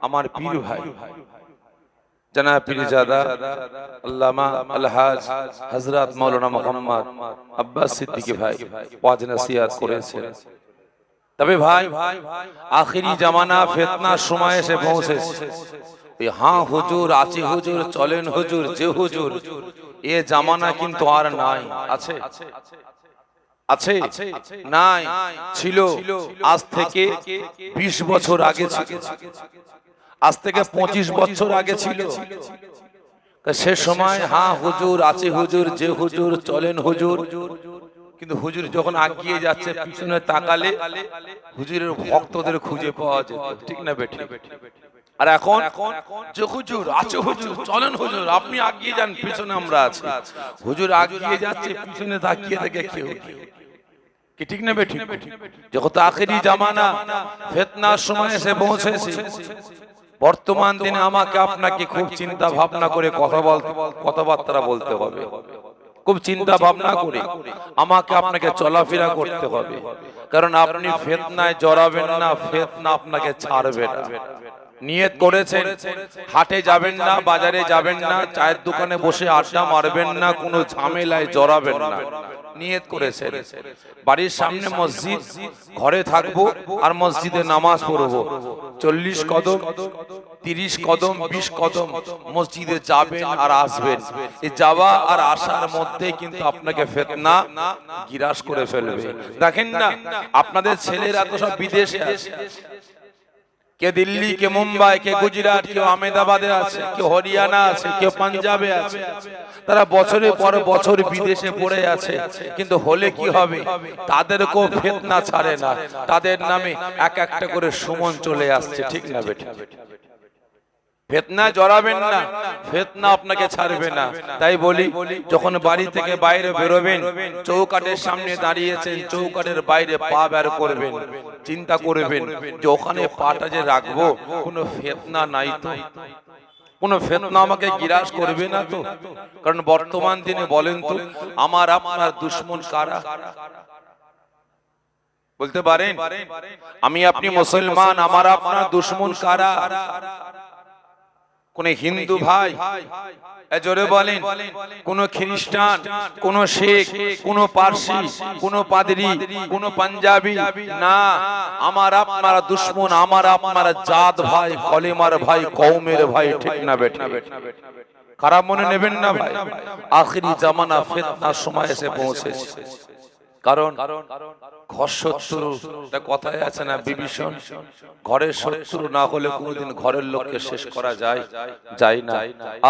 আমার পীর ভাই জনাব পীরজাদা আল্লামা আলহাজ হযরত মাওলানা মুহাম্মদ আব্বাস সিদ্দিকী ভাই ওয়াজ নসিহত করেছেন। তবে ভাই আখিরি জামানা ফিতনার সময় এসে পৌঁছেছে। হ্যাঁ হুজুর আছে, হুজুর চলেন, হুজুর যে হুজুর, এ জামানা কিন্তু আর নাই। আছে আছে নাই, ছিল আজ থেকে 20 বছর আগে ছিল, আজ থেকে 25 বছর আগে ছিল। সে সময় হ্যাঁ হুজুর আছে, হুজুর যে হুজুর চলেন হুজুর, কিন্তু হুজুর যখন আগিয়ে যাচ্ছে পিছনে তাকালে হুজুরের ভক্তদের খুঁজে পাওয়া যেত, ঠিক না বেঠিক? আর এখন যে হুজুর আছে, হুজুর চলেন হুজুর, আপনি আগিয়ে যান, পিছনে আমরা আছি। হুজুর আগিয়ে যাচ্ছে, পিছনে তাকিয়ে দেখে কেউ কি, ঠিক না বেঠিক? যখন আখিরি জামানা ফিতনার সময় এসে পৌঁছেছে, বর্তমান দিনে আমাকে আপনাকে খুব চিন্তা ভাবনা করে কথাবার্তা বলতে হবে, খুব চিন্তা ভাবনা করে আমাকে আপনাকে চলাফেরা করতে হবে। কারণ আপনি ফিতনায় জড়াবেন না, ফিতনা আপনাকে ছাড়বে না। নিয়ত করেছেন হাটে যাবেন না, বাজারে যাবেন না, চায়ের দোকানে বসে আড্ডা মারবেন না, কোনো ঝামেলায় জড়াবেন না। নিয়ত করেছেন বাড়ির সামনে মসজিদ, ঘরে থাকবো আর মসজিদে নামাজ পড়বো। 40 কদম, 30 কদম, 20 কদম মসজিদে যাবেন আর আসবেন। এই যাওয়া আর আসার মধ্যে কিন্তু আপনাকে ফিতনা গিরাস করে ফেলবে। দেখেন না আপনাদের ছেলেরা তো সব বিদেশে আছে, কে দিল্লি, কে মুম্বাই, কে গুজরাট, কেউ আহমেদাবাদে আছে, কেউ হরিয়ানা আছে, কেউ পাঞ্জাবে আছে। তারা বছরের পর বছর বিদেশে পড়ে আছে, কিন্তু হলে কি হবে, তাদেরকেও ফিতনা ছাড়ে না। তাদের নামে এক একটা করে সুমন চলে আসছে, ঠিক না বেঠিক? ফিতনা জড়াবেন না, ফিতনা আপনাকে ছাড়বে না। তাই বলি, যখন বাড়ি থেকে বাইরে বেরোবেন, চৌকাঠের সামনে দাঁড়িয়েছেন, চৌকাঠের বাইরে পা বের করবেন, চিন্তা করবেন যে ওখানে পাটা যে রাখবো কোনো ফিতনা নাই তো, কোনো ফিতনা আমাকে গিরাস করবে না তো? কারণ বর্তমান দিনে বলেন তো আমার আপনার দুশমন কারা? বলতে পারেন? আমি আপনি মুসলমান, আমার আপনার দুশমন কারা? কোন হিন্দু ভাই জোরে বলেন, কোন খ্রিস্টান, কোন শেখ, কোন পারসি, কোন পাদ্রী, কোন পাঞ্জাবি না। আমার আপনারা দুশমন, আমার আপনারা জাত ভাই, কলেমার ভাই, কওমের ভাই, ঠিক না বেঠিক? খারাপ মনে নেবেন না ভাই। আখিরি জামানা ফিতনার সময় এসে পৌঁছেছে। কারণ ঘর শত্রু, একটা কথাই আছে না বিভীষণ, ঘরের শত্রু না হলে কোনোদিন ঘরের লোককে শেষ করা যায় না।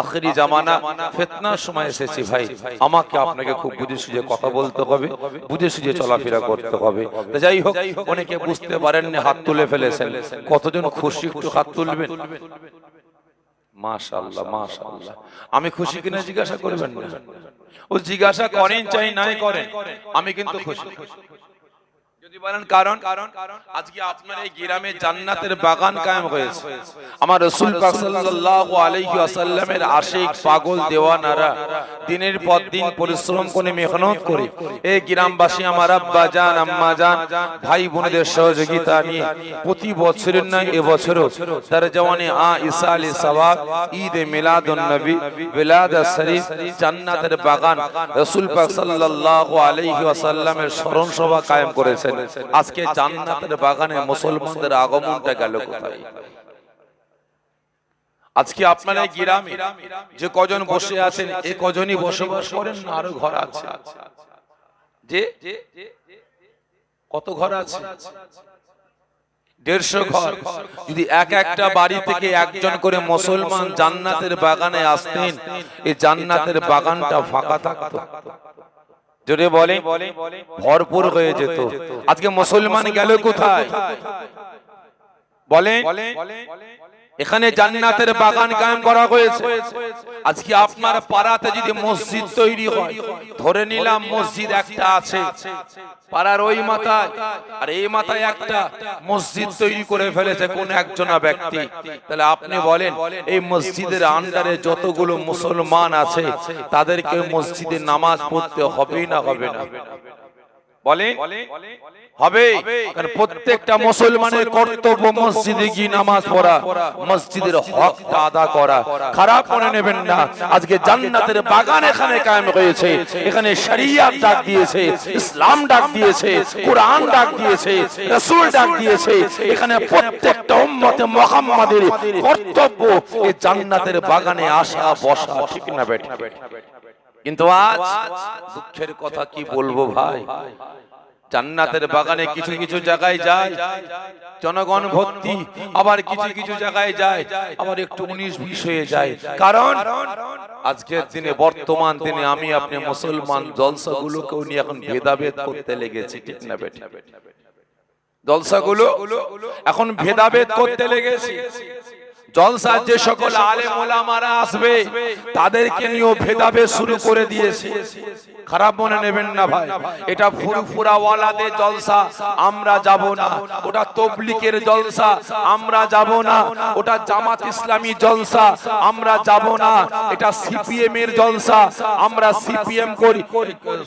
আখিরি জামানা ফিতনার সময় এসেছি ভাই, আমাকে আপনাকে খুব বুঝে সুঝে কথা বলতে হবে, বুঝে সুঝে চলাফেরা করতে হবে। যাই হোক, অনেকে বুঝতে পারেননি, হাত তুলে ফেলেছেন। কতজন খুশি একটু হাত তুলবেন? মাশাআল্লাহ মাশাআল্লাহ। আমি খুশি কিনা জিজ্ঞাসা করবেন না, ও জিজ্ঞাসা করেন চাই নাই করেন, আমি কিন্তু খুশি। যদি বলেন কারণ, আজকে আপনার এই গ্রামে জান্নাতের বাগান কায়েম হয়েছে। আমার রাসূল পাক সাল্লাল্লাহু আলাইহি ওয়াসাল্লামের আশিক পাগল দেওয়ানারা দিনের পর দিন পরিশ্রম করে মেহনত করে এই গ্রামবাসী, আমার আব্বা জান, আম্মা জান, ভাই বোনদের সহযোগিতা নিয়ে প্রতি বছরের নয় এবছরও তার জওয়ানে ঈসা আলাইহিস সালাম, ঈদ এ মিলাদুন নবী, বিলাদাত শরীফ, জান্নাতের বাগান রাসূল পাক সাল্লাল্লাহু আলাইহি ওয়াসাল্লামের স্মরণ সভা কায়েম করেছেন। আজকে জান্নাতের বাগানে মুসলমানদের আগমনটা গেল কোথায়? আজকে আপনারা গ্রামে যে কজন বসে আছেন, এই কজনই বসবাস করেন না আরো ঘর আছে? যে কত ঘর আছে? 150 ঘর। যদি একটা বাড়ি থেকে একজন করে মুসলমান জান্নাতের বাগানে আসতেন, এই জান্নাতের বাগানটা ফাঁকা থাকতো? জোরে বলে, ভরপুর হয়ে যেত। আজকে মুসলমান গেল কোথায় বলেন? এখানে জান্নাতের বাগান কায়েম করা হয়েছে। আজকে আপনার পাড়াতে যদি মসজিদ তৈরি হয়, ধরে নিলাম মসজিদ একটা আছে পাড়ার ওই মাথায়, আর এই মাথায় একটা মসজিদ তৈরি করে ফেলেছে কোন একজন ব্যক্তি, তাহলে আপনি বলেন এই মসজিদের আন্ডারে যতগুলো মুসলমান আছে তাদেরকে মসজিদে নামাজ পড়তে হবে না হবে না? বলেন হবে। কারণ প্রত্যেকটা মুসলমানের কর্তব্য মসজিদে গিয়ে নামাজ পড়া, মসজিদের হকটা আদা করা। খারাপ মনে নেবেন না, আজকে জান্নাতের বাগান এখানে কায়েম হয়েছে। এখানে শরিয়ত ডাক দিয়েছে, ইসলাম ডাক দিয়েছে, কোরআন ডাক দিয়েছে, রাসূল ডাক দিয়েছে। এখানে প্রত্যেকটা উম্মতে মুহাম্মাদের কর্তব্য এই জান্নাতের বাগানে আসা বসা, ঠিক না বেঠিক? কিন্তু আজ দুঃখের কথা কি বলবো ভাই, জান্নাতের বাগানে কিছু কিছু জায়গায় যায় জনগণ ভর্তি, আবার কিছু কিছু জায়গায় যায় আবার একটু 19-20 হয়ে যায়। কারণ আজকের দিনে বর্তমান দিনে আমি আপনি মুসলমান জলসাগুলোকেও নিয়ে এখন ভেদাভেদ করতে লেগেছি, ঠিক না বেঠিক? জলসাগুলো এখন ভেদাভেদ করতে লেগেছি। জলসার যে সকল আলেম ওলামারা আসবে তাদেরকে নিয়েও ভেদাভেদ শুরু করে দিয়েছে। খারাপ মনে নেবেন না ভাই, এটা ফুরফুরা ওয়ালাদের জলসা, আমরা যাব না। ওটা তবলিগের জলসা, আমরা যাব না। ওটা জামাত ইসলামী জলসা, আমরা যাব না। এটা সিপিএম এর জলসা, আমরা সিপিএম করি,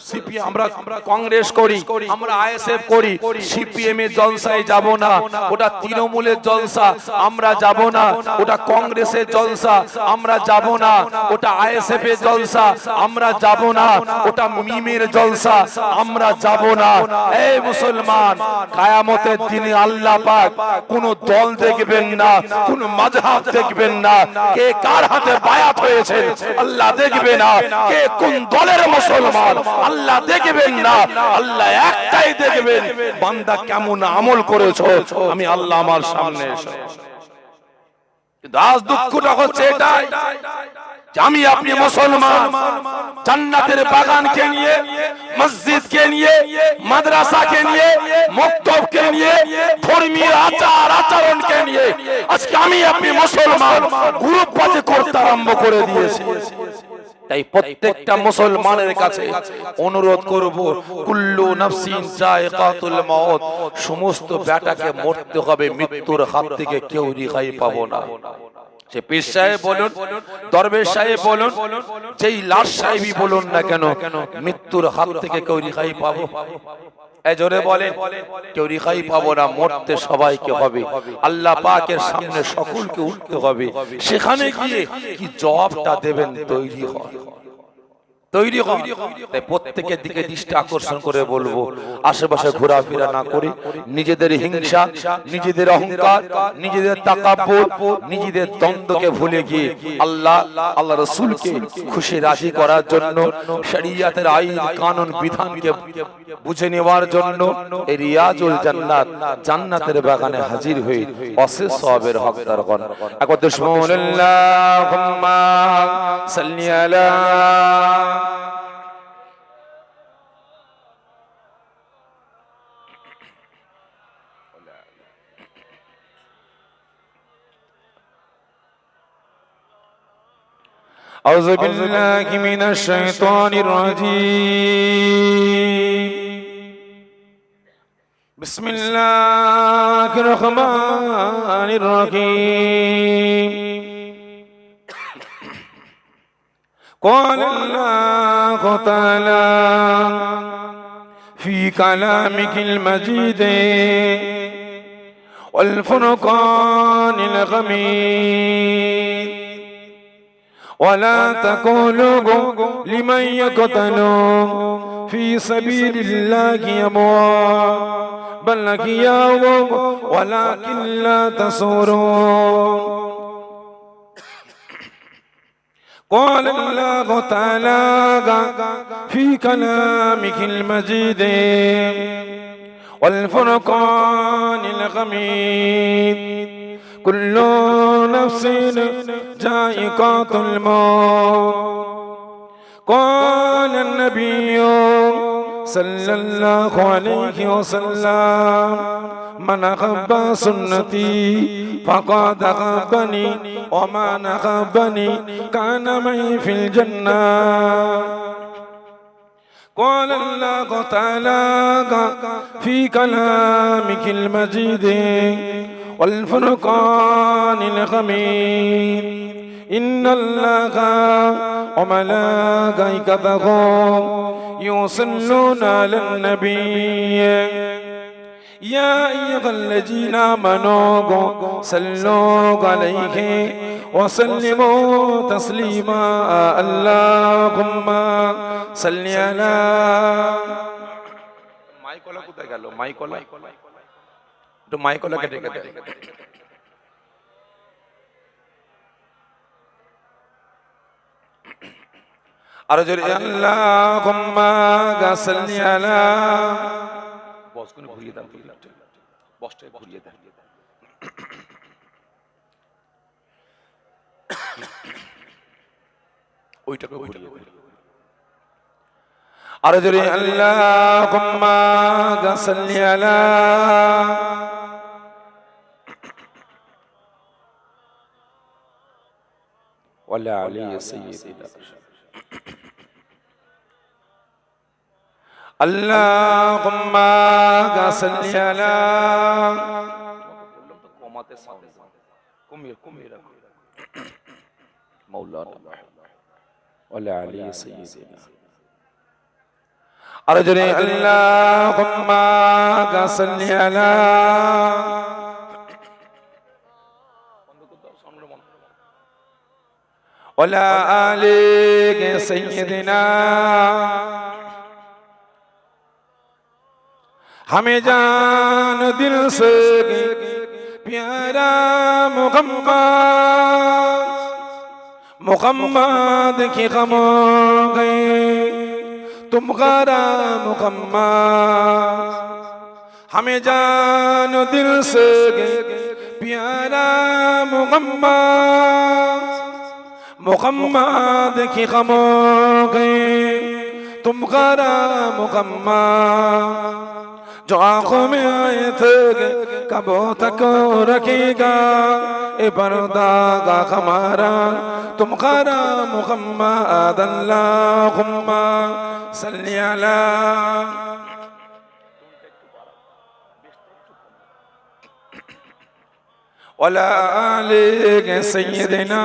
সিপিএম আমরা কংগ্রেস করি, আমরা আইএসএফ করি, সিপিএম এর জলসায় যাব না। ওটা তৃণমূলের জলসা, আমরা যাব না। ওটা কংগ্রেসের জলসা, আমরা যাব না। ওটা আইএসএফ এর জলসা, আমরা যাব না। ওটা মিমের জলসা, আমরা যাব না। এই মুসলমান, কিয়ামতের দিনে আল্লাহ পাক কোন দল দেখবেন না, কোন মাযহাব দেখবেন না, কে কার হাতে বায়াত হয়েছে আল্লাহ দেখবে না, কে কোন দলের মুসলমান আল্লাহ দেখবেন না। আল্লাহ একটাই দেখবেন, বান্দা কেমন আমল করেছো। আমি আল্লাহ আমার সামনে এসে দাস, দুঃখটা হচ্ছে এটাই, আমি আপনি মুসলমান জান্নাতের বাগানকে নিয়ে, মসজিদকে নিয়ে, মাদ্রাসাকে নিয়ে, মক্তবকে নিয়ে, ধর্মীয় আচার আচরণকে নিয়ে আজকে আমি আপনি মুসলমান গ্রুপবাজি করতে আরম্ভ করে দিয়েছি। তাই প্রত্যেকটা মুসলমানের কাছে অনুরোধ করব, কুল্লু নাফসিন যায়কাতুল মাউত, সমস্ত বেটাকে মরতে হবে, মৃত্যুর হাত থেকে কেউ রেহাই পাবো না। সে পীর সাহেব বলুন, দরবেশ সাহেব বলুন, যেই লাশ সাহেবই বলুন না কেন, মৃত্যুর হাত থেকে কেউ রেহাই পাবো? জোরে বলেন, কেউ রেহাই পাবো না। মরতে সবাইকে হবে, আল্লাহ পাকের সামনে সকলকে উঠতে হবে। সেখানে গিয়ে কি জবাবটা দেবেন, তৈরি হয়, তৈরি হয়। তাই প্রত্যেকের দিকে দৃষ্টি আকর্ষণ করে বলবো, আশেপাশে ঘোরাফেরা না করে নিজেদের হিংসা, নিজেদের অহংকার, নিজেদের তাকাব্বুর, নিজেদের দ্বন্দ্বকে ভুলে গিয়ে আল্লাহ আল্লাহ রাসূলকে খুশি রাজি করার জন্য, শরীয়তের আইন কানুন বিধানকে বুঝে নেওয়ার জন্য এই রিয়াজুল জান্নাত, জান্নাতের বাগানে হাজির হয়ে অশেষ সওয়াবের হকদারগণ একবার আল্লাহুম্মা সাল্লি আলা أعوذ بالله من الشيطان الرجيم بسم الله الرحمن الرحيم قال الله تعالى في كلامه المجيد والفرقان الحميد ولا تقولوا لمن يقتل في سبيل الله أموات بل أحياء ولكن لا تشعرون قال الله تعالى في كلامه المجيد والفرقان الحميد كل نفس ذائقة الموت قال النبي صلى الله عليه وسلم من أحب سنتي فقد أحبني ومن أحبني كان معي في الجنة قال الله تعالى في كلامه المجيد والفرقان الحميد إن الله وملائكته يصلون على النبي يا أيها الذين آمنوا صلوا عليه وسلموا تسليما اللهم صل على মাইকলা কোথায় গেল মাইকলা তো মাইকলাকে ডেকে দে আর যদি আল্লাহুম্মা সাল্লি আলা বস কোন ঘুরিয়ে দাও বসটা ঘুরিয়ে দাও ওইটাকে ঘুরিয়ে দাও আর যদি আল্লাহুম্মা সাল্লি আলা ওয়ালা আলি সাইয়্যিদিনা আল্লাহুম্মা সাল্লি আলা কমাতে সাউন্ড কমিয়ে রাখো মাওলানা ওয়ালা আলি সাইয়্যিদিনা আর যদি আল্লাহুম্মা সাল্লি আলা ওয়ালা আলি সাইয়্যিদিনা हमें जान दिल से प्यारा मुहम्मद की गम गए तुम गारा मुहम्मद हमें जान दिल से प्यारा मुहम्मद की गम गए तुम गारा मुहम्मद जो आंखों में आए थे कब तक रखेगा ए पर्दा का हमारा तुम खरा मुहम्मद अल्लाहुम्मा सल्ली अला वला आले सय्यदना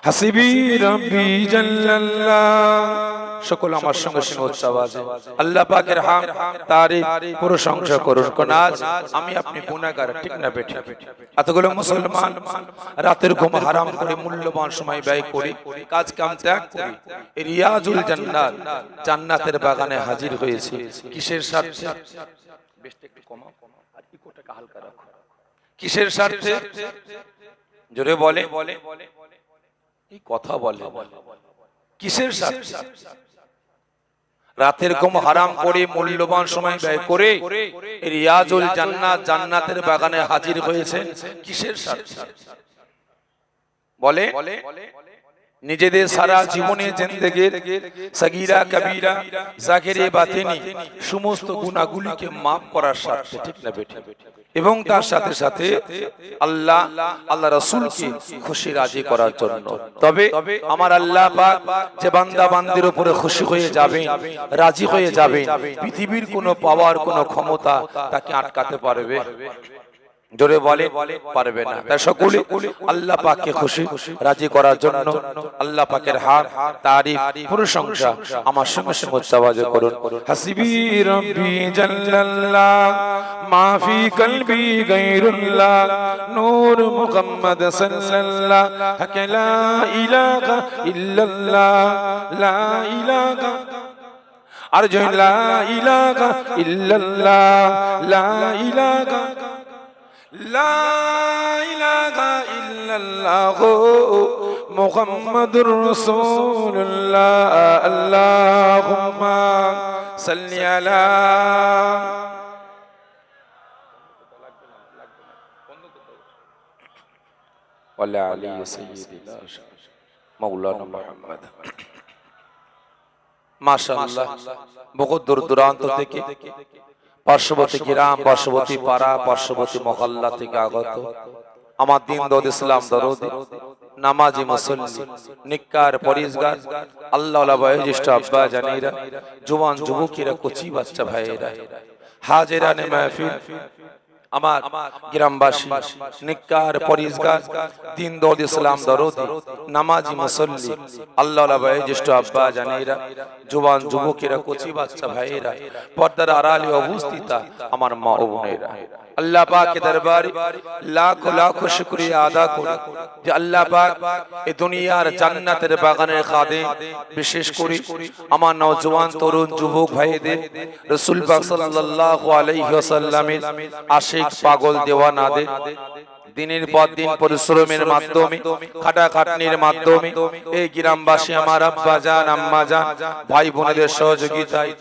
হাসিবি রাব্বি জাল্লাল্লাহ সকল আমার সঙ্গে সঙ্গে উচ্চ আওয়াজে আল্লাহ পাকের হাম তারিফ প্রশংসা করুন কোন আজ আমি আপনি গুনাহগার ঠিক না বেঠিক এতগুলো মুসলমান রাতের ঘুম হারাম করে মূল্যবান সময় ব্যয় করি কাজ কাম ত্যাগ করি রিয়াজুল জান্নাত জান্নাতের বাগানে হাজির হয়েছে কিসের স্বার্থে বেশটা একটু কমাও আর ইকোটাকে হালকা রাখো কিসের স্বার্থে জোরে বলে এই কথা বলে কিসের স্বার্থে রাতের ঘুম হারাম করে মূল্যবান সময় ব্যয় করে রিয়াজুল জান্নাত জান্নাতের বাগানে হাজির হয়েছে কিসের স্বার্থে বলে নিজেদের সারা জীবনে জিন্দেগির সগীরা কবীরা জাহিরে বাতিনি সমস্ত গুনাহগুলিকে maaf করার স্বার্থে ঠিক না বেঠিক এবং তার সাথে সাথে আল্লাহ রাসূলকে খুশি রাজি করার জন্য তবে আমার আল্লাহ পাক যে বান্দা বান্দির উপরে খুশি হয়ে যাবেন রাজি হয়ে যাবেন পৃথিবীর কোনো পাওয়ার কোনো ক্ষমতা তাকে আটকাতে পারবে জোরে বলে পারবে না তাই সকলে আল্লাহ পাককে খুশি রাজি করার জন্য আল্লাহ পাকের হার তারিফ প্রশংসা আমার সঙ্গে সঙ্গে উচ্চাবাজে করুন হাসিবি রাব্বি জাল্লাল্লাহ মা ফি কলবি গায়রুল্লাহ নূর মুহাম্মদ সাল্লাল্লাহ লা ইলাহা ইল্লাল্লাহ লা ইলাহা আর যে লা ইলাহা ইল্লাল্লাহ লা ইলাহা লা ইলাহা ইল্লাল্লাহ মুহাম্মাদুর রাসূলুল্লাহ আল্লাহুম্মা সাল্লি আলা ওয়ালা আলি সাইয়্যিদিনা মাওলানা মুহাম্মদ মাশাআল্লাহ বহু দূর দূরান্ত থেকে পার্শ্ববর্তী গ্রাম পার্শ্ববর্তী পাড়া পার্শ্ববর্তী মহল্লা থেকে আগত আমার দিন দরদ ইসলাম দরদি নামাজি মুসল্লি নিকার পরিজগার আল্লাহওয়ালা বয়োজ্যেষ্ঠ আব্বা জানেরা জওয়ান যুবকেরা কচি বাচ্চা ভাইয়েরা হাজিরানে মাহফিল আমার গ্রামবাসী নিকার পরিজগার দিন দরদ ইসলাম দরদি নামাজি মুসল্লি আল্লাহওয়ালা ভাই জ্যেষ্ঠ আব্বা জানেরা জওয়ান যুবকেরা কচি বাচ্চা ভাইয়েরা পর্দার আড়ালে অবস্থিত আমার মা ও বোনেরা আল্লাহ পাকের দরবারে লাখ লাখ শুকরিয়া আদা করি যে আল্লাহ পাক এই দুনিয়ার জান্নাতের বাগানের খাদেম বিশেষ করে আমার নওজওয়ান তরুণ যুবক ভাইদের রাসূল পাক সাল্লাল্লাহু আলাইহি ওয়াসাল্লামের আশিক পাগল দেওয়ানাদের দিনের পর দিন পরিশ্রমের মাধ্যমে খাটাখাটনির মাধ্যমে এই গ্রামবাসী আমার আব্বা জান আম্মা জান ভাই বোনেদের সহযোগিতায়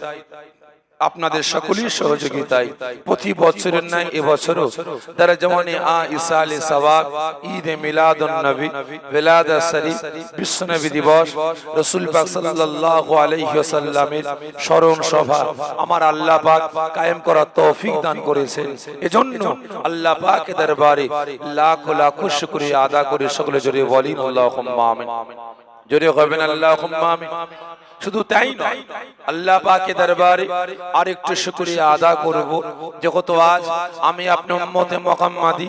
আপনাদের সকলের সহযোগিতায় প্রতি বছরের ন্যায় এবছরও তারা যেমন ঈসা আলাইহিস সালাম ঈদ এ মিলাদুন নবী ওয়ালাদা শরীফ বিশ্ব নবী দিবস রাসূল পাক সাল্লাল্লাহু আলাইহি ওয়াসাল্লামের স্মরণ সভা আমার আল্লাহ পাক কায়েম করার তৌফিক দান করেছেন এজন্য আল্লাহ পাকের দরবারে লাখ লাখ শুকরিয়া আদা করে সকলে জোরে বলি আল্লাহুম্মা আমিন জোরে কইবেন আল্লাহুম্মা আমিন শুধু তাই নয় আল্লাহ পাকের দরবারে আরেকটু শুকরিয়া আদা করব যত আজ আমি আপনার উম্মতে মুহাম্মাদি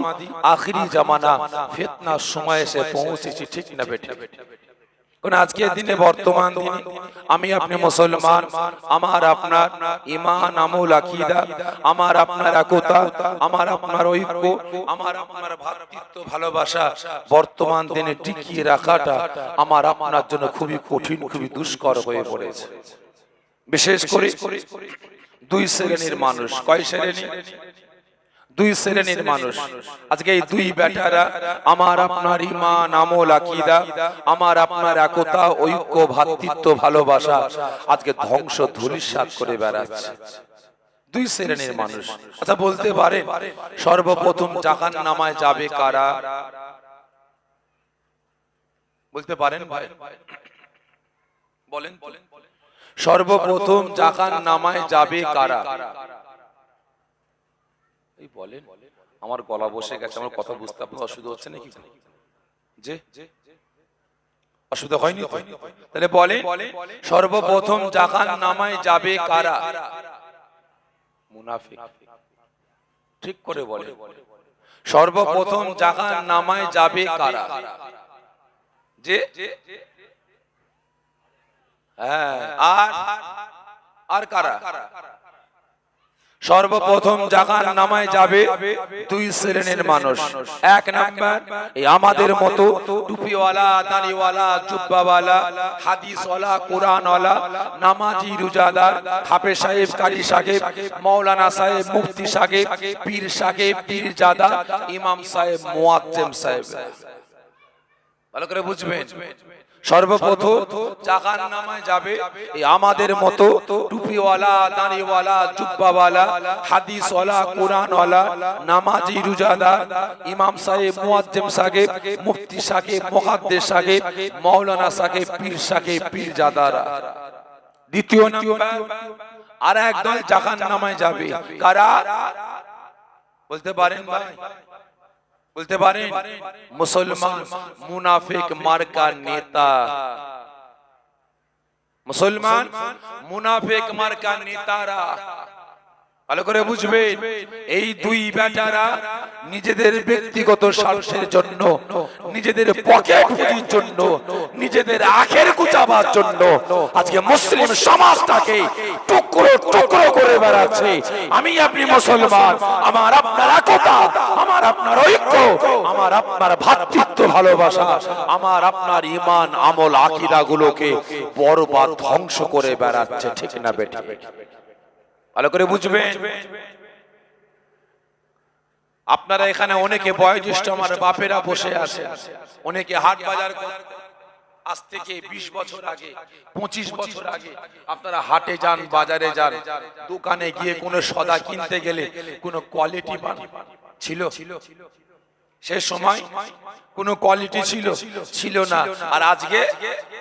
আখিরি জামানা ফিতনার সময় এসে পৌঁছেছি ঠিক না বেটা কোন আজকের দিনে বর্তমান দিনে আমি আপনি মুসলমান আমার আপনার ঈমান আমল আকীদা আমার আপনার একতা আমার আপনার ঐক্য আমার আপনার ভ্রাতৃত্ব ভালোবাসা বর্তমান দিনে টিকিয়ে রাখাটা আমার আপনার জন্য খুবই কঠিন খুবই দুষ্কর হয়ে পড়েছে বিশেষ করে দুই শ্রেণীর মানুষ কয় শ্রেণী দুই শ্রেণীর মানুষ আজকে এই দুই বেটারা আমার আপনার ঈমান আমল আকীদা আমার আপনার একতা ঐক্য ভ্রাতৃত্ব ভালোবাসা আজকে ধ্বংস ধূলিসাৎ করে বেড়াচ্ছে দুই শ্রেণীর মানুষ আচ্ছা বলতে পারেন সর্বপ্রথম জাহান্নামে যাবে কারা বলতে পারেন ভাই বলেন সর্বপ্রথম জাহান্নামে যাবে কারা এই বলেন আমার গলা বসে গেছে আমার কথা বুঝতে আপনার অসুবিধা হচ্ছে নাকি যে অসুবিধা হয়নি তাহলে বলে সর্বপ্রথম জাহান্নামে যাবে কারা মুনাফিক ঠিক করে বলে সর্বপ্রথম জাহান্নামে যাবে কারা যে হ্যাঁ আর কারা সর্বপ্রথম জাহান্নামে যাবে দুই শ্রেণীর মানুষ এক নাম্বার এই আমাদের মতো টুপিওয়ালা দাড়িওয়ালা জুব্বাওয়ালা হাদিসওয়ালা কোরআনওয়ালা নামাজি রোজাদার হাফেজ সাহেব কারি সাহেব মাওলানা সাহেব মুফতি সাহেব পীর সাহেব পীরজাদা ইমাম সাহেব মুয়াজ্জিম সাহেব ভালো করে বুঝবেন সর্বপ্রথম জাহান্নামে যাবে এই আমাদের মতো টুপিওয়ালা দাড়িওয়ালা জুব্বাওয়ালা হাদিসওয়ালা কোরআনওয়ালা নামাজি রোজাদার ইমাম সাহেব মুয়াজ্জিম সাহেব মুফতি সাহেব মুহাদ্দিস সাহেব মাওলানা সাহেব পীর সাহেব পীরজাদারা দ্বিতীয় নাম্বার আর একদল জাহান্নামে যাবে কারা বলতে পারেন ভাই বলতে পারেন মুসলমান মুনাফিক মার্কা নেতা মুসলমান মুনাফিক মার্কা নেতারা ভালো করে বুঝবেন এই দুই বেটারা নিজেদের ব্যক্তিগত স্বার্থের জন্য নিজেদের পকেট পুঁজির জন্য নিজেদের আখের কুচাবার জন্য আজকে মুসলিম সমাজটাকে টুকরো টুকরো করে বেড়াচ্ছে আমি আপনি মুসলমান আমার আপনার একতা আমার আপনার ঐক্য আমার আপনার ভ্রাতৃত্ব ভালোবাসা আমার আপনার ঈমান আমল আকীদা গুলোকে বরবাদ ধ্বংস করে বেড়াচ্ছে ঠিক না বেটা ভালো করে বুঝবেন আপনারা এখানে অনেকে বয়োজ্যেষ্ঠ আমার বাপেরা বসে আছে অনেকে হাট বাজার আজ থেকে 20 বছর আগে 25 বছর আগে আপনারা হাটে যান বাজারে যান দোকানে গিয়ে কোনো সদা কিনতে গেলে কোনো কোয়ালিটি ছিল সে সময় কোনো কোয়ালিটি ছিল না আর আজকে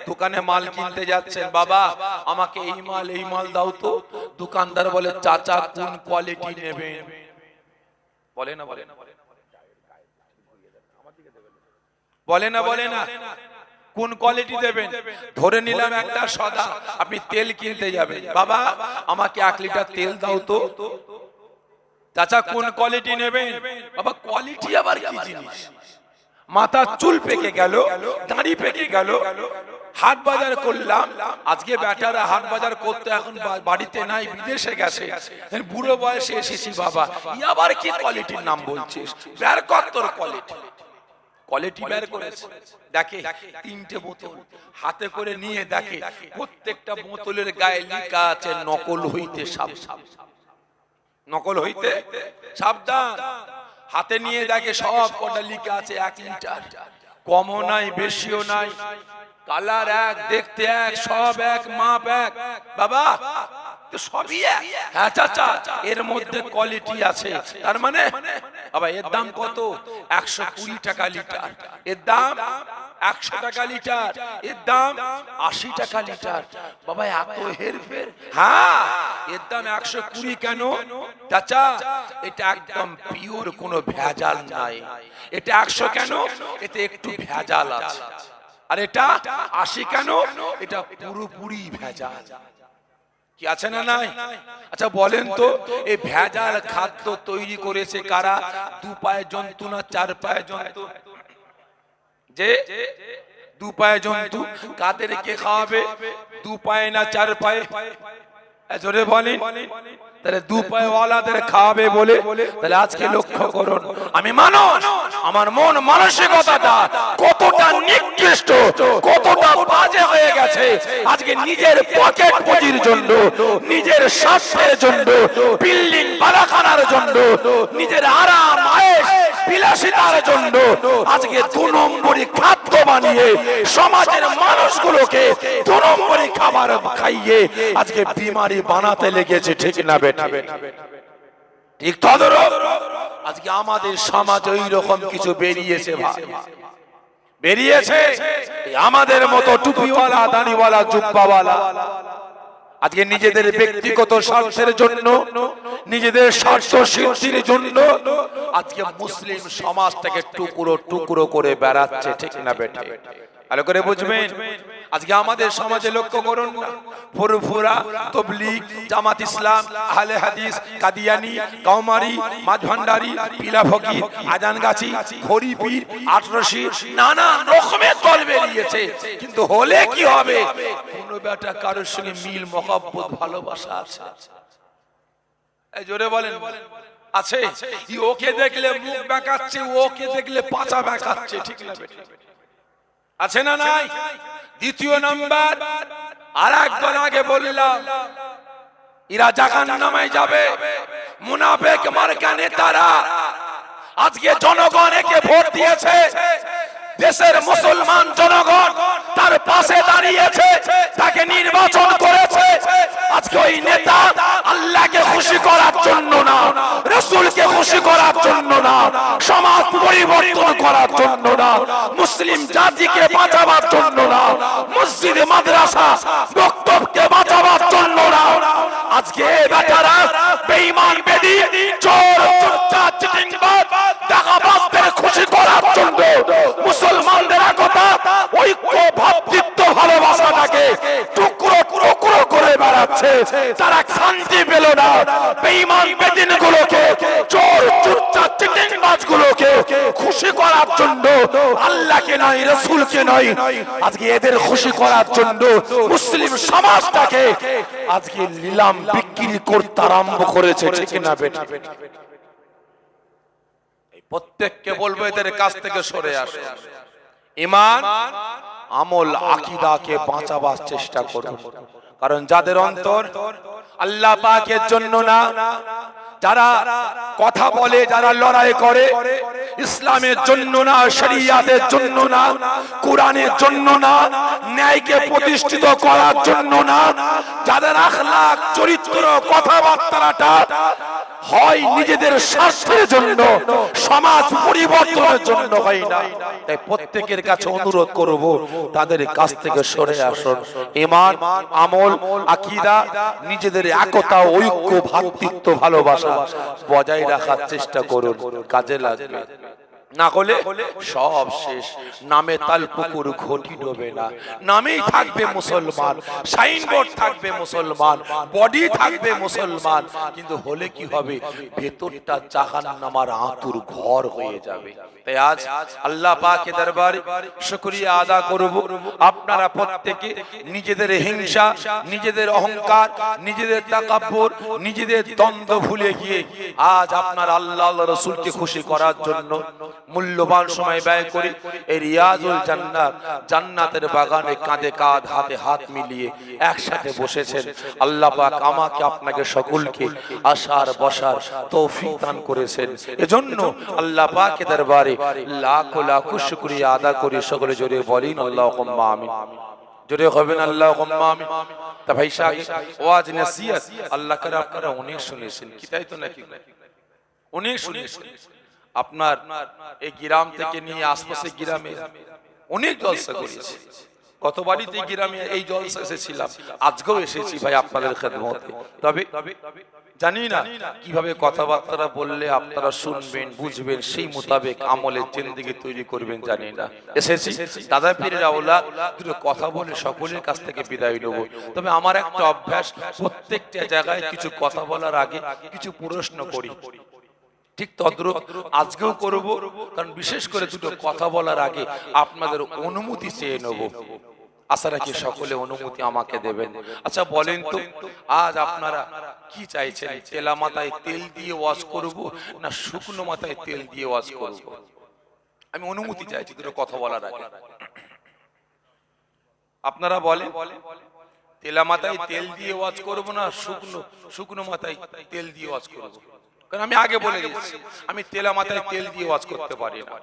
দোকানে মাল কিনতে যাচ্ছেন বাবা আমাকে এই মাল দাও তো দোকানদার বলে চাচা কোন কোয়ালিটি নেবেন বলে না বলে না কোন কোয়ালিটি দেবেন ধরে নিলাম একটা সদা আপনি তেল কিনতে যাবেন বাবা আমাকে 1 লিটার তেল দাও তো চাচা কোন কোয়ালিটি নেবেন? বাবা কোয়ালিটি আবার কি জিনিস? মাথা চুল পেকে গেল, দাড়ি পেকে গেল, হাট বাজার করলাম, আজকে বেটারা হাট বাজার করতে এখন বাড়িতে নাই, বিদেশে গেছে, বুড়ো বয়সে এসেছি বাবা, ই আবার কি কোয়ালিটির নাম বলছিস? বের কর তোর কোয়ালিটি। কোয়ালিটি বের করেছে, দেখে তিনটে বোতল হাতে করে নিয়ে দেখে প্রত্যেকটা বোতলের গায়ে লেখা আছে নকল হইতে সাবধান, নকল হইতে সাবধান। হাতে নিয়ে দেখে সব কটা লেখা আছে 1 লিটার, কমও নাই বেশিও নাই, কালার এক, দেখতে এক, সব এক, মাপ এক। বাবা তো সবই এক। হ্যাঁ চাচা এর মধ্যে কোয়ালিটি আছে, তার মানে বাবা এর দাম কত? 120 টাকা লিটার, এর দাম 100 টাকা লিটার, এর দাম 80 টাকা লিটার। বাবা এত হেরফের? হ্যাঁ এর দাম 120 কেন চাচা? এটা একদম পিওর, কোনো ভেজাল নাই। এটা 100 কেন? এতে একটু ভেজাল আছে। আর এটা 80 কেন? এটা পুরোপুরি ভেজাল। কি আছে না নাই? আচ্ছা বলেন তো এই ভেজাল খাদ্য তৈরি করেছে কারা? 2 পায়ে জন্তু না 4 পায়ে জন্তু? যে 2 পায়ে জন্তু কাদেরকে খাওয়াবে? 2 পায়ে না 4 পায়ে? জোরে বলেন। তাহলে 2 পায়ে ওয়ালাদের খাওয়াবে বলে, তাহলে আজকে লক্ষ্য করুন আমি মানুষ, আমার মন মানসিকতাটা কতটা নিকৃষ্ট, কতটা বাজে হয়ে গেছে। আজকে নিজের পকেট পুঁজির জন্য, নিজের স্বার্থের জন্য, বিল্ডিং বাড়াখানার জন্য, নিজের আরাম আয়েশ বিলাসিতার জন্য আজকে 2 নম্বরী খাদ্য বানিয়ে সমাজের মানুষগুলোকে 2 নম্বরী খাবার খাইয়ে আজকে বিমারি বানাতে লেগেছে, ঠিক না বেটা? ঠিক তদরূপ আজকে আমাদের সমাজ ওই রকম কিছু বেরিয়েছে, ভাই বেরিয়েছে। আমাদের মতো টুপিওয়ালা, দাড়িওয়ালা, জুব্বাওয়ালা আজকে নিজেদের ব্যক্তিগত স্বার্থের জন্য, নিজেদের স্বার্থ সিদ্ধির জন্য আজকে মুসলিম সমাজটাকে টুকরো টুকরো করে বেড়াচ্ছে, ঠিক না বেটা? ভালো করে বুঝবেন। আজকে আমাদের সমাজে লক্ষ্য করুন, ফুরফুরা, তবলিগ, জামাত ইসলাম, আহলে হাদিস, কাদিয়ানি, কাউমারি, মাঝভান্ডারি, পিলা ফকির, আজানগাছি, খড়িপীর, আটরশি, নানা রকমের দল বেরিয়েছে। কিন্তু হলে কি হবে? কোন বেটা কারোর সঙ্গে মিল মহব্বত ভালোবাসা আছে? এই জোরে বলেন আছে? ওকে দেখলে মুখ বেঁকাচ্ছে, ওকে দেখলে পাছা বেঁকাচ্ছে, ঠিক না বেটা? আছে না নাই? দ্বিতীয় নাম্বার, আর একবার আগে বললাম এরা জাহান্নামে যাবে, মুনাফিক মার্কা নেতারা। আজকে জনগণ একে ভোট দিয়েছে, দেশের মুসলমান জনগণ তার পাশে দাঁড়িয়েছে, তাকে নির্বাচন করেছে। আজকে ওই নেতা আল্লাহকে খুশি করার জন্য না, রাসূলকে খুশি করার জন্য না, সমাজ পরিবর্তন করার জন্য না, মুসলিম জাতিকে বাঁচাবার জন্য না, মসজিদ মাদ্রাসা বক্তব্যকে বাঁচাবার জন্য না। আজকে বেটারা বেঈমান, বেদী, চোর, চোরচার, চিটিংবাজ, টাকাবাজদের খুশি করার জন্য মুসলমানদের একতা, ঐক্য, ভ্রাতৃত্ব, ভালোবাসাটাকে টুকরো টুকরো করে বেড়াচ্ছে। তারা শান্তি পেল না। বেঈমান বেদিনগুলোকে, চোর, চোরচার, চিটিংবাজগুলোকে খুশি করার জন্য, আল্লাহকে নয়, রাসূলকে নয়, আজকে এদের খুশি করার জন্য মুসলিম সমাজটাকে আজকে নিলাম বিক্রি করতে আরম্ভ করেছে, ঠিক না বেটা? প্রত্যেককে বলবো এদের কাছ থেকে সরে আসো। ঈমান, আমল, আকীদাকে বাঁচাবার চেষ্টা করুন। কারণ যাদের অন্তর আল্লাহ পাকের জন্য না, যারা কথা বলে, যারা লড়াই করে ইসলামের জন্য না, শরীয়তের জন্য না, কোরআনের জন্য না, ন্যায়কে প্রতিষ্ঠিত করার জন্য না, যাদের আখলাক, চরিত্র, কথাবার্তাটা হয় নিজেদের স্বার্থের জন্য, সমাজ পরিবর্তনের জন্য হয় না, তাই প্রত্যেকের কাছে অনুরোধ করব তাদের কাছ থেকে সরে আসুন। ঈমান, আমল, আকীদা, নিজেদের একতা, ঐক্য, ভ্রাতৃত্ব, ভালোবাসা বজায় রাখার চেষ্টা করুন, কাজে লাগবে। না হলে সব শেষ। নামে তাল পুকুর ঘটি ডোবে না, নামেই থাকবে মুসলমান, সাইনবোর্ড থাকবে মুসলমান, বডি থাকবে মুসলমান, কিন্তু হলে কি হবে, ভেতরটা জাহান্নামের আঁতুর ঘর হয়ে যাবে। তাই আজ আল্লাহ পাকের দরবারে শুকরিয়া আদা করব, আপনারা প্রত্যেকে নিজেদের হিংসা, নিজেদের অহংকার, নিজেদের তাকাব্বুর, নিজেদের দ্বন্দ্ব ভুলে গিয়ে আজ আপনার আল্লাহ রাসূলকে খুশি করার জন্য মূল্যবান সময় ব্যয় করে এই রিয়াজুল জান্নাত, জান্নাতের বাগানে কাঁধে কাঁধ হাতে হাত মিলিয়ে একসাথে বসেছেন। আল্লাহ পাক আমাকে আপনাকে সকলকে আসার বসার তৌফিক দান করেছেন। এজন্য আল্লাহ পাকের দরবারে লাখ লাখ শুকরিয়া আদা করি। সকলে জোরে বলেন আল্লাহুম্মা আমিন। জোরে হবেন আল্লাহুম্মা আমিন। তা ভাই সাহেব, ওয়াজ নসিহত আল্লাহ করে আপনারা অনেক শুনেছেন, কি তাই তো নাকি? অনেক শুনেছেন। আপনার এই গ্রাম থেকে নিয়ে আশপাশে গ্রামে অনেক জলসা করেছি। কত বাড়িতে গ্রামে এই জলসা এসেছিলাম, আজকেও এসেছি ভাই আপনাদের খেদমতে। তবে জানি না কিভাবে কথাবার্তা বললে আপনারা শুনবেন, বুঝবেন, সেই মোতাবেক আমলের জিন্দেগি তৈরি করবেন জানি না। এসেছি দাদা পীরের আওলাদ, দুটো কথা বলে সকলের কাছ থেকে বিদায় নেব। তবে আমার একটা অভ্যাস, প্রত্যেকটা জায়গায় কিছু কথা বলার আগে কিছু প্রশ্ন করি। ঠিক তদ্রুপ আজকেও করব, কারণ বিশেষ করে দুটো কথা বলার আগে আপনাদের অনুমতি চেয়ে নেব। আশা রাখি সকলে অনুমতি আমাকে দেবেন। আচ্ছা বলেন তো, আজ আপনারা কি চাইছেন? তেলা মাথায় তেল দিয়ে ওয়াজ করব না শুকনো মাথায় তেল দিয়ে ওয়াজ করব? আমি অনুমতি চাইছি দুটো কথা বলার আগে। আপনারা বলেন, তেলা মাথায় তেল দিয়ে ওয়াজ করব না শুকনো মাথায় তেল দিয়ে ওয়াজ করব? কারণ আমি আগে বলে দিচ্ছি, আমি তেলা মাথায় তেল দিয়ে ওয়াজ করতে পারি না।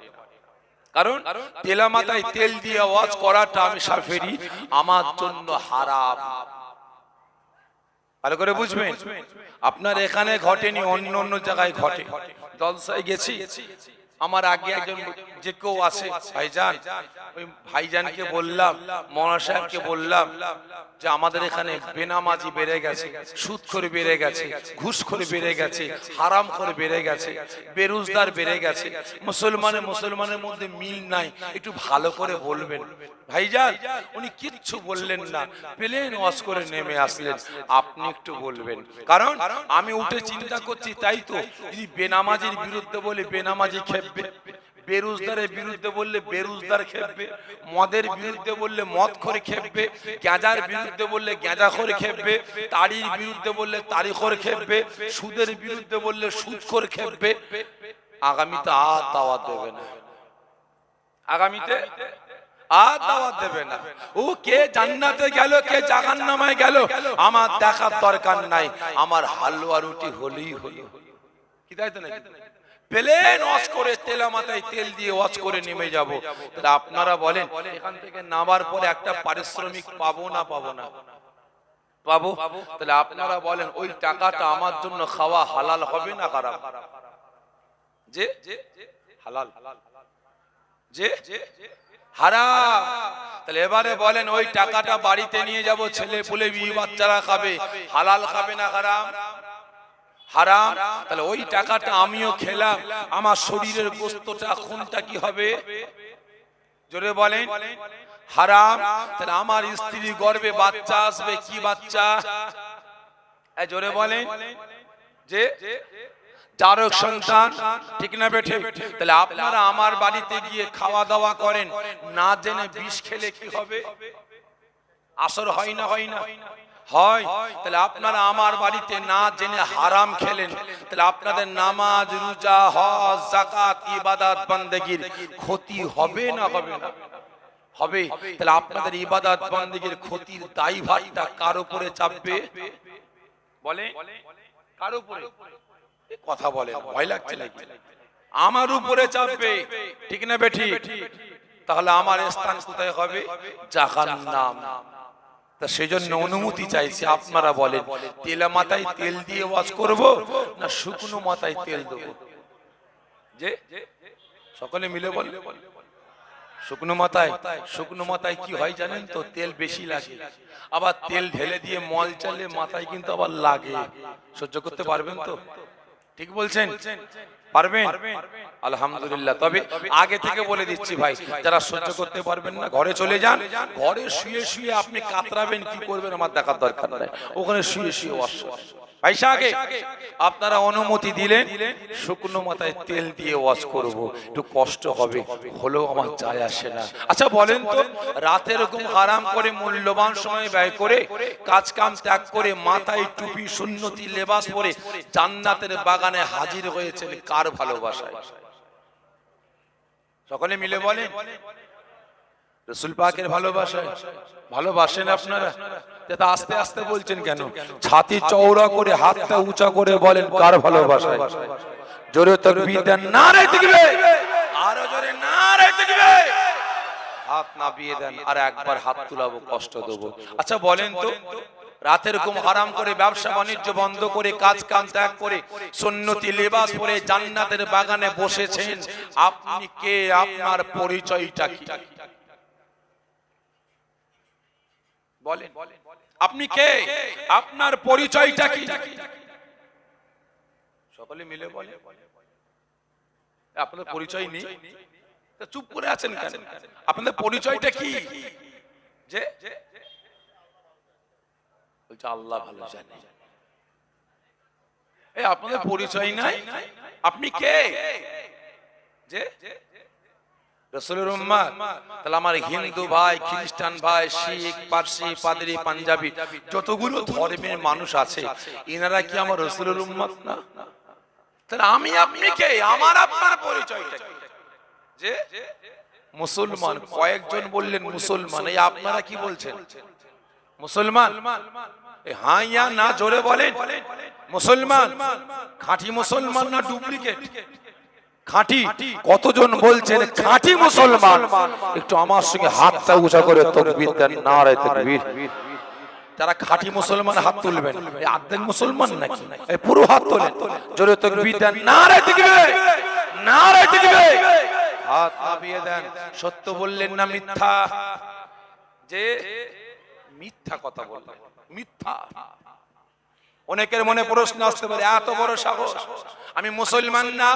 কারণ তেলা মাথায় তেল দিয়ে ওয়াজ করাটা আমি শাফেরি, আমার জন্য হারাম। ভালো করে বুঝবেন, আপনার এখানে ঘটেনি, অন্য অন্য জায়গায় ঘটে। জলসায় গেছি, আমার আগে একজন যে কেউ আছে ভাইজান, ওই ভাইজানকে বললাম, মৌলানা সাহেবকে বললাম যে আমাদের এখানে বেনামাজি বেড়ে গেছে, সুদখোর বেড়ে গেছে, ঘুষখোর বেড়ে গেছে, হারামখোর বেড়ে গেছে, বেরোজগার বেড়ে গেছে, মুসলমানের মধ্যে মিল নাই, একটু ভালো করে বলবেন। ভাইজান উনি কিচ্ছু বললেন না, প্লেন ওয়াজ করে নেমে আসলেন। আপনি একটু বলবেন, কারণ আমি উঠে চিন্তা করছি, তাই তো যদি বেনামাজির বিরুদ্ধে বলে বেনামাজি খেপবে, বেরোজগারের বিরুদ্ধে বললে বেরোজগার খেপবে, মদের বিরুদ্ধে বললে মদ করে খেপবে, গাঁজার বিরুদ্ধে বললে গাঁজা করে খেপবে, তাড়ির বিরুদ্ধে বললে তাড়ি করে খেপবে, সুদের বিরুদ্ধে বললে সুদ করে খেপবে। আগামীতে আর দাওয়াত দেবে না, আগামীতে আর দাওয়াত দেবে না। ও কে জান্নাতে গেল, কে জাহান্নামে গেল, আমার দেখার দরকার নাই, আমার হালুয়া রুটি হলেই হলো। কি তাই তো নাকি? প্লেন ওয়াজ করে তেলা মাথায় তেল দিয়ে ওয়াজ করে নেমে যাব। তাহলে আপনারা বলেন, এখান থেকে নামার পরে একটা পারিশ্রমিক পাবো না পাবো না? পাবো। তাহলে আপনারা বলেন, ওই টাকাটা আমার জন্য খাওয়া হালাল হবে না হারাম? যে হালাল, যে হারাম। তাহলে এবারে বলেন, ওই টাকাটা বাড়িতে নিয়ে যাব, ছেলে পুলে বিবি বাচ্চারা খাবে, হালাল খাবে না হারাম? হারাম। তাহলে ওই টাকাটা আমিও খেলাম, আমার শরীরের গোশতটা খুনটা কি হবে? জোরে বলেন, হারাম। তাহলে আমার স্ত্রী গর্ভে বাচ্চা আসবে, কি বাচ্চা? জোরে বলেন, যে জারক সন্তান, ঠিক না বেঠে? তাহলে আপনারা আমার বাড়িতে গিয়ে খাওয়া দাওয়া করেন, না জেনে বিষ খেলে কি হবে? আসর হয় না হয় না? হয়। তাহলে আপনারা আমার বাড়িতে না জেনে হারাম খেলেন, তাহলে আপনাদের নামাজ, রোজা, হজ, যাকাত, ইবাদত, বন্দেগীর ক্ষতি হবে না হবে না? হবে। তাহলে আপনাদের ইবাদত বন্দেগীর ক্ষতির দায়ভারটা কার উপরে চাপবে? বলে কার উপরে? কথা বলে, ভয় লাগছে নাকি? আমার উপরে চাপবে, ঠিক না বেঠি? তাহলে আমার স্থান কোথায় হবে? জাহান্নাম। তা সেজন্য অনুমতি চাইছি, আপনারা বলেন, তেলা মাথায় তেল দিয়ে ওয়াজ করব না শুকনো মাথায় তেল দেবো? যে সকলে মিলে বল, শুকনো মাথায়। শুকনো মাথায় কি হয় জানেন তো? তেল বেশি লাগে, আবার তেল ঢেলে দিয়ে মল চালে মাথায় কিন্তু আবার লাগে। সহ্য করতে পারবেন তো? ঠিক বলছেন, পারবেন? আলহামদুলিল্লাহ। তবে আগে থেকে বলে দিচ্ছি ভাই, যারা সহ্য করতে পারবেন না ঘরে চলে যান। ঘরে শুয়ে শুয়ে আপনি কাতরাবেন, কি করবেন আমার দেখার দরকার নাই, ওখানে শুয়ে শুয়ে ওয়াজ পয়সা। আগে আপনারা অনুমতি দিলেন, শুকনো মাথায় তেল দিয়ে ওয়াজ করব, একটু কষ্ট হবে, হলেও আমার যায় আসে না। আচ্ছা বলেন তো, রাতের ঘুম হারাম করে মূল্যবান সময় ব্যয় করে কাজ কাম ত্যাগ করে মাথায় টুপি সুন্নতি লেবাস পরে জান্নাতের বাগানে হাজির হয়েছেন কার ভালোবাসায়? সকলে মিলে বলেন রাসূল পাকের ভালোবাসায়। ভালোবাসেন আপনারা? এটা আস্তে আস্তে বলছেন কেন? ছাতি চওড়া করে হাতটা উঁচা করে বলেন কার ভালোবাসায়? জোরে তাকবীর দেন, নারে তাকবীর, আরো জোরে নারে তাকবীর। হাত নামিয়ে দেন, আর একবার হাত তুলাবো, কষ্ট দেবো। আচ্ছা বলেন তো, রাতের ঘুম হারাম করে ব্যবসা বাণিজ্য বন্ধ করে কাজ কাম ত্যাগ করে সুন্নতি লেবাস পরে জান্নাতের বাগানে বসেছেন, আপনি কে? আপনার পরিচয়টা কি? বলেন আপনি কে? আপনার পরিচয়টা কি? সকলে মিলে বলে আপনাদের পরিচয় নেই, চুপ করে আছেন কেন? আপনাদের পরিচয়টা কি? যে বলছে আল্লাহ ভালো জানে। এই আপনাদের পরিচয় নাই, আপনি কে? যে রাসূলের উম্মত। তাহলে আমার হিন্দু ভাই, খ্রিস্টান ভাই, শিখ, পারসি, পাদ্রী, পাঞ্জাবি যতগুলো ধর্মের মানুষ আছে, এনারা কি আমার রাসূলের উম্মত না? তাহলে আমি আপনি কে? আমার আপনার পরিচয়টা কি? যে মুসলমান। কয়েকজন বললেন মুসলমান, এই আপনারা কি বলছেন? মুসলমান? হ্যাঁ ইয়া না জোরে বলেন। মুসলমান খাঁটি মুসলমান না ডুপ্লিকেট? খাঁটি। কতজন বলছেন খাঁটি মুসলমান? একটু আমার সঙ্গে হাতটা উঁচা করে তাকবীর দেন, নারে তাকবীর। যারা খাঁটি মুসলমান হাত তুলবেন। এই আর্ধেক মুসলমান নাকি? এই পুরো হাত তোলেন, জোরে তাকবীর দেন, নারে তাকবীর, নারে তাকবীর। হাত নামিয়ে দেন। সত্য বললেন না মিথ্যা? যে মিথ্যা কথা বললেন, মিথ্যা। অনেকের মনে প্রশ্ন আসতে পারে, এত বড় সাহস! আমি মুসলমান না,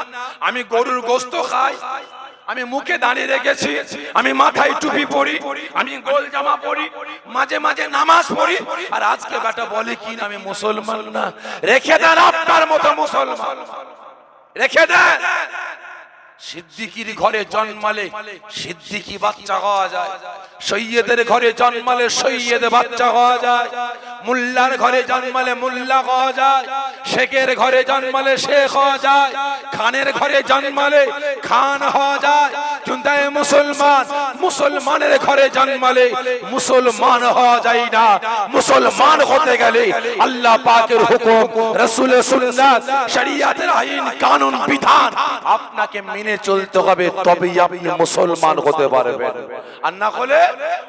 আমি গরুর গোশত খাই, আমি মুখে দাঁড়িয়ে রেখেছি, আমি মাথায় টুপি পরি, আমি গোল জামা পরি, মাঝে মাঝে নামাজ পড়ি, আর আজকে বেটা বলে কি না আমি মুসলমান না? রেখে দেন আপনার মতো মুসলমান, রেখে দেন। সিদ্দিকীর ঘরে জন্মালে সিদ্দিকী বাচ্চা হওয়া যায়, সৈয়দের ঘরে জন্মালে সৈয়দ বাচ্চা হওয়া যায়, মুল্লার ঘরে জন্মালে মুল্লা হওয়া যায়, শেখের ঘরে জন্মালে শেখ হওয়া যায়, খানের ঘরে জন্মালে খান হওয়া যায়। কিন্তু মুসলমান, মুসলমানের ঘরে জন্মালে মুসলমান হওয়া যায় না। মুসলমান হতে গেলে আল্লাহ পাকের হুকুম, রাসূলের সুন্নাত, শরীয়তের আইন কানুন বিধান আপনাকে মেনে চলতে হবে, তবেই আপনি মুসলমান হতে পারবেন। আর না হলে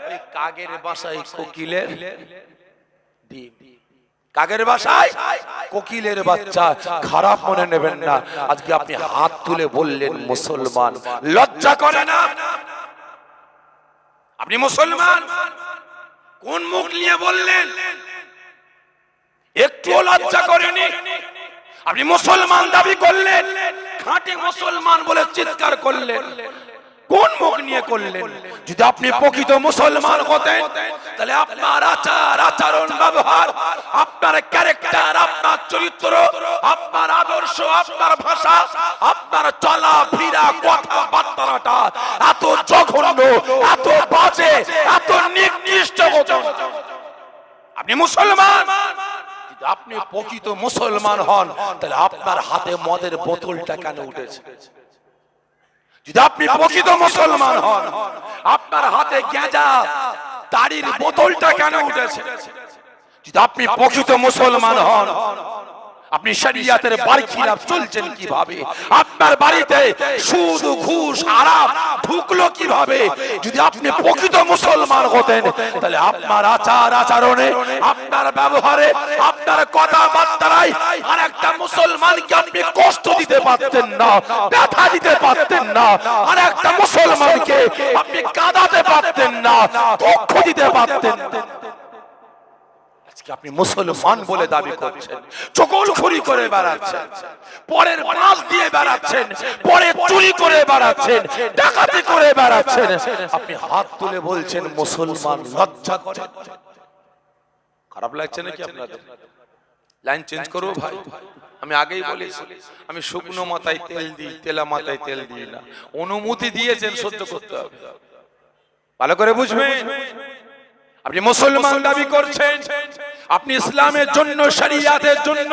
ওই কাগের বাসায় কোকিলের ডিম, কাগের বাসায় কোকিলের বাচ্চা। খারাপ মনে নেবেন না, আজকে আপনি হাত তুলে বললেন মুসলমান, লজ্জা করে না? আপনি মুসলমান কোন মুখ নিয়ে বললেন? একটু লজ্জা করেনি? আপনি মুসলমান দাবি করলেন, খাঁটি মুসলমান বলে চিৎকার করলেন, কোন মুখ নিয়ে করলেন? যদি আপনি প্রকৃত মুসলমান হতেন, তাহলে আপনার আচার আচরণ ব্যবহার, আপনার ক্যারেক্টার, আপনার চরিত্র, আপনার আদর্শ, আপনার ভাষা, আপনার চলা ফিরা, কথাবার্তাটা এত জঘন্য, এত বাজে, এত নিকৃষ্ট হতো। আপনি মুসলমান, আপনি প্রকৃত মুসলমান হন, তাহলে আপনার হাতে মদের বোতলটা কেন উঠেছে? যদি আপনি প্রকৃত মুসলমান হন, আপনার হাতে গাঁজা তাড়ির বোতলটা কেন উঠেছে? যদি আপনি প্রকৃত মুসলমান হন, আপনি শরিয়তের বারখিলাফ চলছেন কিভাবে? আপনার বাড়িতে সুদ ঘুষ হারাম ঢুকলো কিভাবে? যদি আপনি প্রকৃত মুসলমান হতেন, তাহলে আপনার আচার আচরণে, আপনার ব্যবহারে, আপনার কথাবার্তায় আর একটা মুসলমানকে আপনি কষ্ট দিতে পারতেন না, ব্যথা দিতে পারতেন না, আর একটা মুসলমানকে আপনি কাঁদাতে পারতেন না, দুঃখ দিতে পারতেন না। আজকে আপনি মুসলমান বলে দাবি করছেন, চগলখড়ি করে বেড়াচ্ছেন, পরের পাশ দিয়ে বেড়াচ্ছেন, পরে চুরি করে বেড়াচ্ছেন, ডাকাতি করে বেড়াচ্ছেন, আপনি হাত তুলে বলছেন মুসলমান। লজ্জা করে? খারাপ লাগছে নাকি আপনাদের? লাইন চেঞ্জ করো ভাই। আমি আগেই বলেছি, আমি শুকনো মাথায় তেল দিই, তেলা মাথায় তেল দিই না। অনুমতি দিয়েছেন, সহ্য করতে হবে। ভালো করে বুঝবেন, আপনি মুসলমান দাবি করছেন, আপনি ইসলামের জন্য, শরিয়াতের জন্য,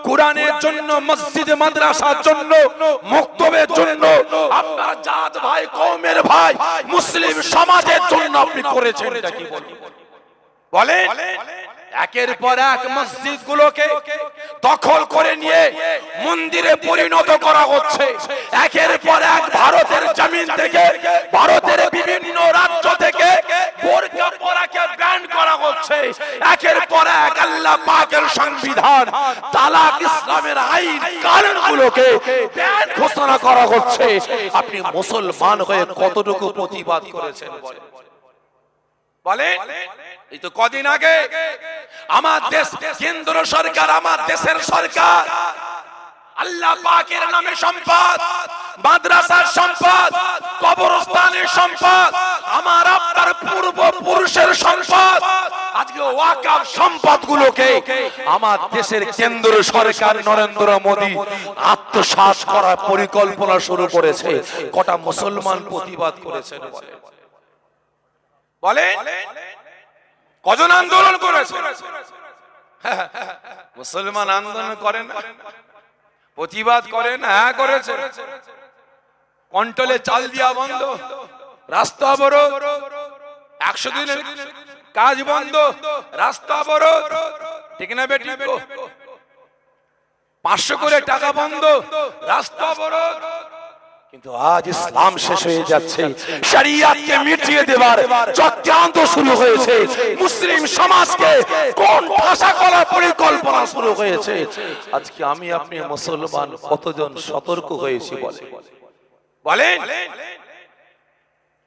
কোরআনের জন্য, মসজিদ মাদ্রাসার জন্য, মক্তবের জন্য, আপনার জাত ভাই, কওমের ভাই, মুসলিম সমাজের জন্য আপনি করেছেন। এটা কি বলেন? একের পর এক মসজিদ গুলোকে দখল করে নিয়ে মন্দিরে পরিণত করা হচ্ছে। একের পর এক ভারতের জমিন থেকে, ভারতের বিভিন্ন রাজ্য থেকে বোরকা পরাকে ব্যান করা হচ্ছে। একের পর এক আল্লাহ পাকের সংবিধান, তালাক, ইসলামের আইন কানুন গুলোকে ব্যান ঘোষণা করা হচ্ছে। আপনি মুসলমান হয়ে কতটুকু প্রতিবাদ করেছেন বলেন? এই তো কদিন আগে আমার দেশ, কেন্দ্র সরকার, আমার দেশের সরকার আল্লাহ পাকের নামে সম্পদ, মাদ্রাসার সম্পদ, কবরস্থানের সম্পদ, আমার আপনার পূর্বপুরুষের সম্পদ, আজকে ওয়াকফ সম্পদগুলোকে আমার দেশের কেন্দ্র সরকার নরেন্দ্র মোদী আত্মসাৎ করার পরিকল্পনা শুরু করেছে। কটা মুসলমান প্রতিবাদ করেছেন বলেন? কজন আন্দোলন করেছে? মুসলমান আন্দোলন করে না, প্রতিবাদ করে না? হ্যাঁ করেছে। কন্ট্রোলে চাল দিয়া বন্ধ, রাস্তা অবরোধ, 100 দিনের কাজ বন্ধ, রাস্তা অবরোধ, ঠিক না বেটি? 500 করে টাকা বন্ধ, রাস্তা অবরোধ। কিন্তু আজ ইসলাম শেষ হয়ে যাচ্ছে, শরিয়াতকে মিটিয়ে দেবার চক্রান্ত শুরু হয়েছে, মুসলিম সমাজকে কোন ভাষা করার পরিকল্পনা শুরু হয়েছে। আজকে আমি আপনি মুসলমান কতজন সতর্ক হয়েছি বলেন?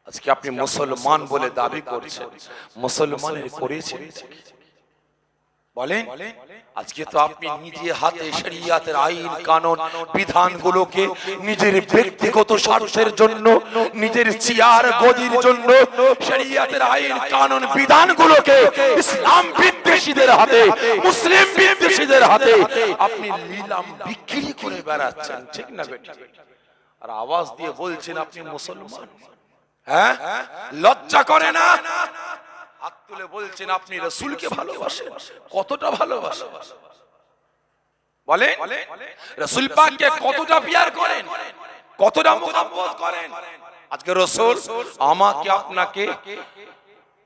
আজকে আপনি মুসলমান বলে দাবি করছেন, মুসলমানের করেছেন বলেন? আজকে তো আপনি নিজে হাতে শরিয়াতের আইন কানুন বিধানগুলোকে নিজের ব্যক্তিগত স্বার্থের জন্য, নিজের চেয়ার গদির জন্য শরিয়াতের আইন কানুন বিধানগুলোকে ইসলাম বিদ্বেষীদের হাতে, মুসলিম বিদ্বেষীদের হাতে আপনি নিলাম বিক্রি করে বেড়াচ্ছেন, ঠিক না বেটা? আর আওয়াজ দিয়ে বলছেন আপনি মুসলমান। হ্যাঁ, লজ্জা করে না? হাত তুলে বলছেন আপনি রাসূলকে ভালোবাসেন। কতটা ভালোবাসেন বলেন? রাসূল পাককে কতটা পিয়ার করেন, কতটা মুহাব্বত করেন? আজকে রাসূল আমাকে আপনাকে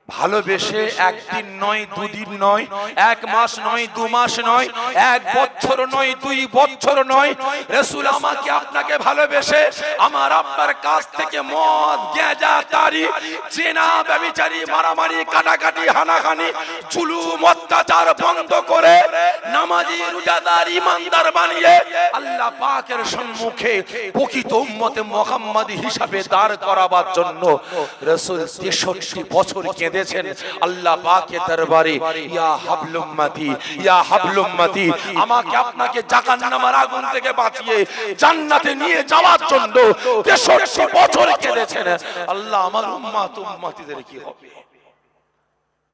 ভালোবেসে একদিন নয়, দুদিন নয়, 1 মাস নয়, 2 মাস নয়, 1 বছর নয়, 2 বছর নয়, রাসূল আমাকে আপনাকে ভালোবেসে আমার আপনার কাছ থেকে মদ, গাঁজা, তারি, জিনা, ব্যভিচারী, মারামারি, কাটাকাটি, হানাহানি, জুলুম, অত্যাচার বন্ধ করে নামাজি, রোজাদার, ঈমানদার বানিয়ে আল্লাহ পাকের সম্মুখে প্রকৃত উম্মতে মুহাম্মাদী হিসাবে দাঁড় করাবার জন্য রাসূল 63 বছর কেঁদেছেন আল্লাহ পাকের দরবারে। ইয়া হাবলুম উম্মতি, ইয়া হাবলুম উম্মতি, আমাকে আপনাকে জাহান্নামের আগুন থেকে বাঁচিয়ে জান্নাতে নিয়ে যাওয়ার জন্য 63 বছর কেঁদেছেন। আল্লাহ আমার উম্মত উম্মতিদের কি হবে?